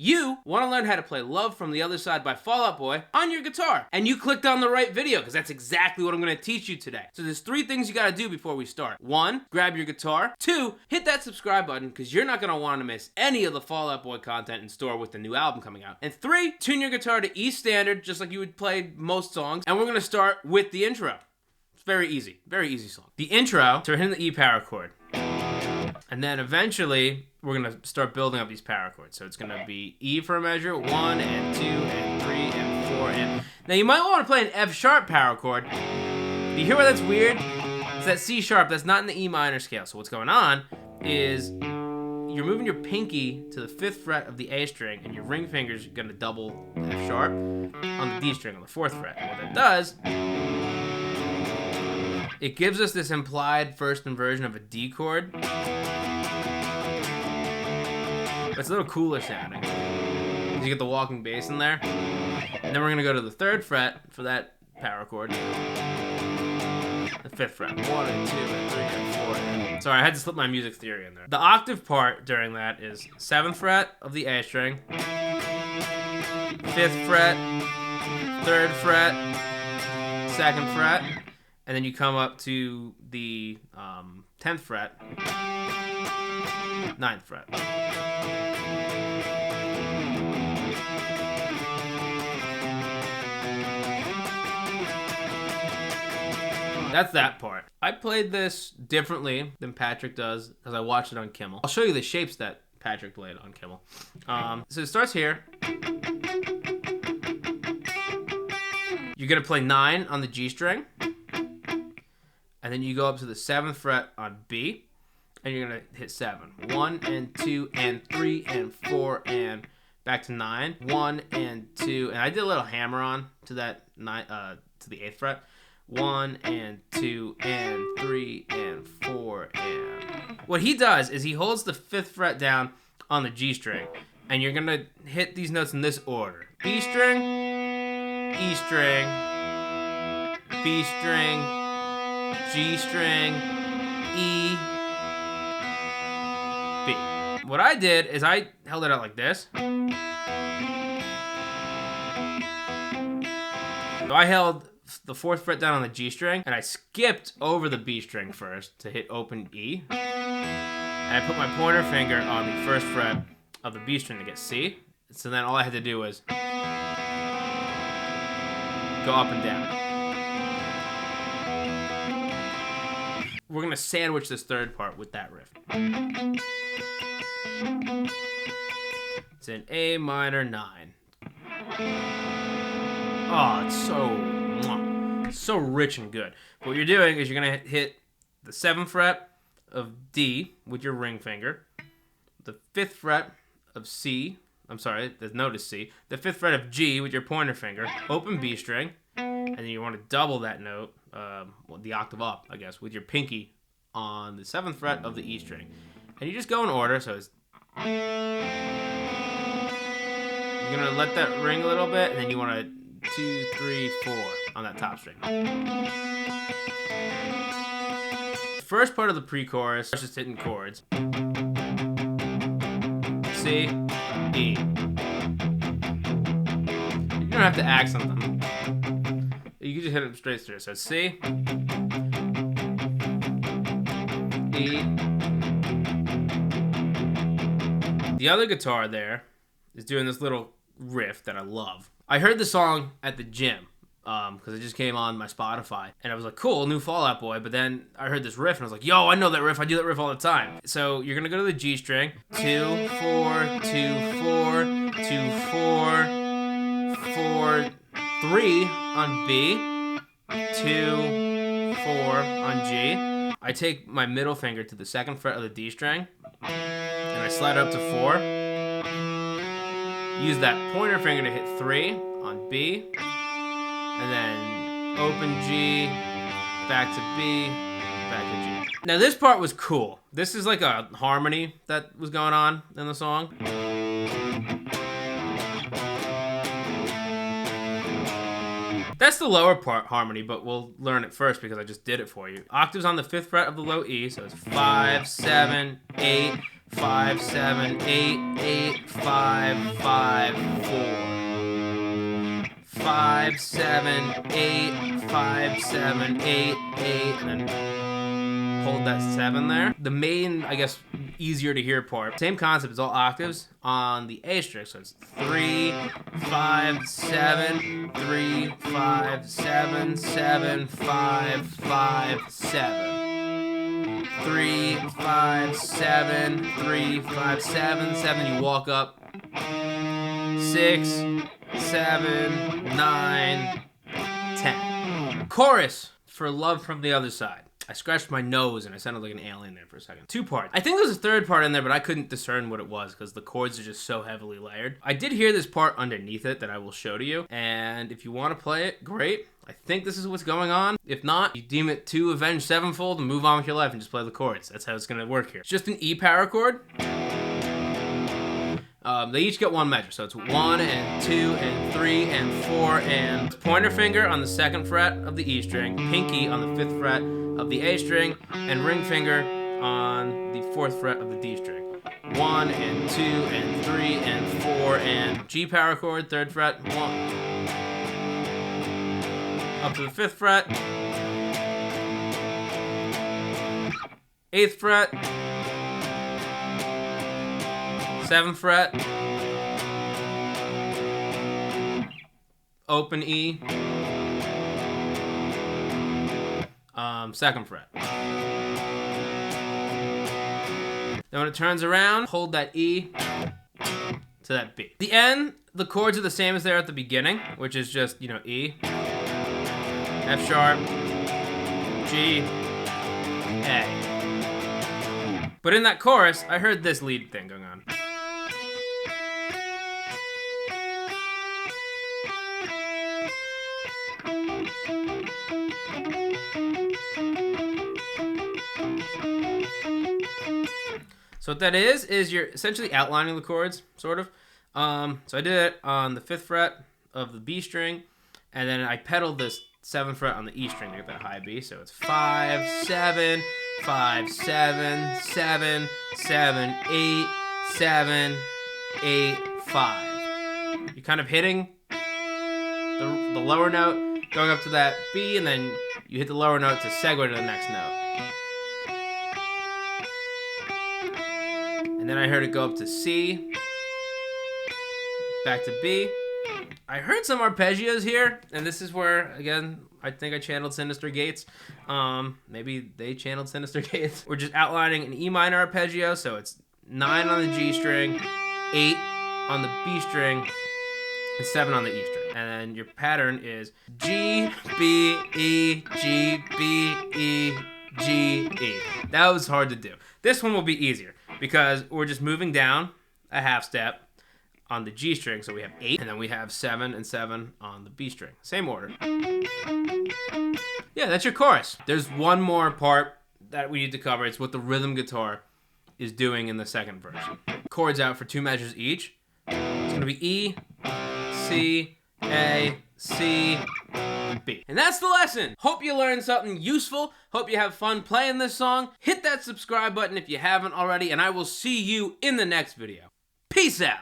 you want to learn how to play Love from the Other Side by Fall Out Boy on your guitar. And you clicked on the right video because that's exactly what I'm going to teach you today. So there's 3 things you got to do before we start. 1, grab your guitar. 2, hit that subscribe button because you're not going to want to miss any of the Fall Out Boy content in store with the new album coming out. And 3, tune your guitar to E standard just like you would play most songs. And we're going to start with the intro. It's very easy song. The intro, so we're hitting the E power chord. And then eventually, we're going to start building up these power chords. So it's going to be E for a measure, 1 and 2 and 3 and 4 and... Now you might want to play an F sharp power chord. You hear why that's weird? It's that C sharp, that's not in the E minor scale. So what's going on is you're moving your pinky to the 5th fret of the A string and your ring finger's going to double the F sharp on the D string on the 4th fret. And what that does, it gives us this implied first inversion of a D chord. It's a little cooler sounding. You get the walking bass in there. And then we're going to go to the 3rd fret for that power chord. The 5th fret. 1 and 2 and 3 and 4 and... Sorry, I had to slip my music theory in there. The octave part during that is 7th fret of the A string, 5th fret, 3rd fret, 2nd fret, and then you come up to the 10th fret, 9th fret. That's that part. I played this differently than Patrick does because I watched it on Kimmel. I'll show you the shapes that Patrick played on Kimmel. So it starts here. You're going to play 9 on the G string. And then you go up to the 7th fret on B. And you're going to hit 7. 1 and 2 and 3 and 4 and back to 9. 1 and 2. And I did a little hammer on to that 9 to the 8th fret. 1 and 2 and 3 and 4 and... What he does is he holds the 5th fret down on the G string, and you're going to hit these notes in this order. B string, E string, B string, G string, E, B. What I did is I held it out like this. So I held the 4th fret down on the G string, and I skipped over the B string first to hit open E. And I put my pointer finger on the 1st fret of the B string to get C. So then all I had to do was go up and down. We're going to sandwich this 3rd part with that riff. It's in A minor 9. Oh, it's so rich and good. But what you're doing is you're going to hit the 7th fret of D with your ring finger, the 5th fret of C, I'm sorry, the note is C, the 5th fret of G with your pointer finger, open B string, and then you want to double that note, well, the octave up, I guess, with your pinky on the 7th fret of the E string. And you just go in order, so it's... You're going to let that ring a little bit, and then you want to 2, 3, 4 on that top string. First part of the pre-chorus is just hitting chords. C, E. You don't have to accent them. You can just hit them straight through. So C, E. The other guitar there is doing this little riff that I love. I heard the song at the gym because it just came on my Spotify, and I was like, cool, new Fall Out Boy. But then I heard this riff, and I was like, yo, I know that riff. I do that riff all the time. So you're gonna go to the G string, 2, 4, 2, 4, 2, 4, 4, 3 on B, 2, 4 on G. I take my middle finger to the 2nd fret of the D string, and I slide up to 4. Use that pointer finger to hit 3 on B, and then open G, back to B, back to G. Now this part was cool. This is like a harmony that was going on in the song. That's the lower part harmony, but we'll learn it first because I just did it for you. Octaves on the 5th fret of the low E, so it's 5, 7, 8, 5, 7, 8, 8, 5, 5, 4. 5, 7, 8, 5, 7, 8, 8, and then hold that 7 there. The main, I guess, easier to hear part, same concept, it's all octaves on the A string, so it's 3, 5, 7, 3, 5, 7, 7, 5, 5, 7. 3, 5, 7, 3, 5, 7, 7. You walk up. 6, 7, 9, 10. Chorus for Love from the Other Side. I scratched my nose and I sounded like an alien there for a second. 2 parts. I think there's a 3rd part in there, but I couldn't discern what it was because the chords are just so heavily layered. I did hear this part underneath it that I will show to you, and if you want to play it, great. I think this is what's going on. If not, you deem it too Avenged Sevenfold and move on with your life and just play the chords. That's how it's going to work here. It's just an E power chord. They each get 1 measure, so it's 1 and 2 and 3 and 4, and pointer finger on the 2nd fret of the E string, pinky on the 5th fret of the A string, and ring finger on the 4th fret of the D string. 1 and 2 and 3 and 4, and G power chord, 3rd fret, 1. Up to the 5th fret, 8th fret, 7th fret, open E, 2nd fret. Then when it turns around, hold that E to that B. The end, the chords are the same as they are at the beginning, which is just, you know, E, F sharp, G, A. But in that chorus, I heard this lead thing going on. So what that is you're essentially outlining the chords, sort of. So I did it on the 5th fret of the B string, and then I pedaled this 7th fret on the E string to get that high B. So it's 5, 7, 5, 7, 7, 7, 8, 7, 8, 5. You're kind of hitting the lower note, going up to that B, and then you hit the lower note to segue to the next note. And then I heard it go up to C, back to B. I heard some arpeggios here, and this is where, again, I think I channeled Sinister Gates. Maybe they channeled Sinister Gates. We're just outlining an E minor arpeggio, so it's 9 on the G string, 8 on the B string, and 7 on the E string. And then your pattern is G, B, E, G, B, E, G, E. That was hard to do. This one will be easier because we're just moving down a half step on the G string, so we have 8, and then we have 7 and 7 on the B string. Same order. Yeah, that's your chorus. There's one more part that we need to cover. It's what the rhythm guitar is doing in the second verse. Chords out for 2 measures each. It's gonna be E, C, A, C, B. And that's the lesson. Hope you learned something useful. Hope you have fun playing this song. Hit that subscribe button if you haven't already, and I will see you in the next video. Peace out.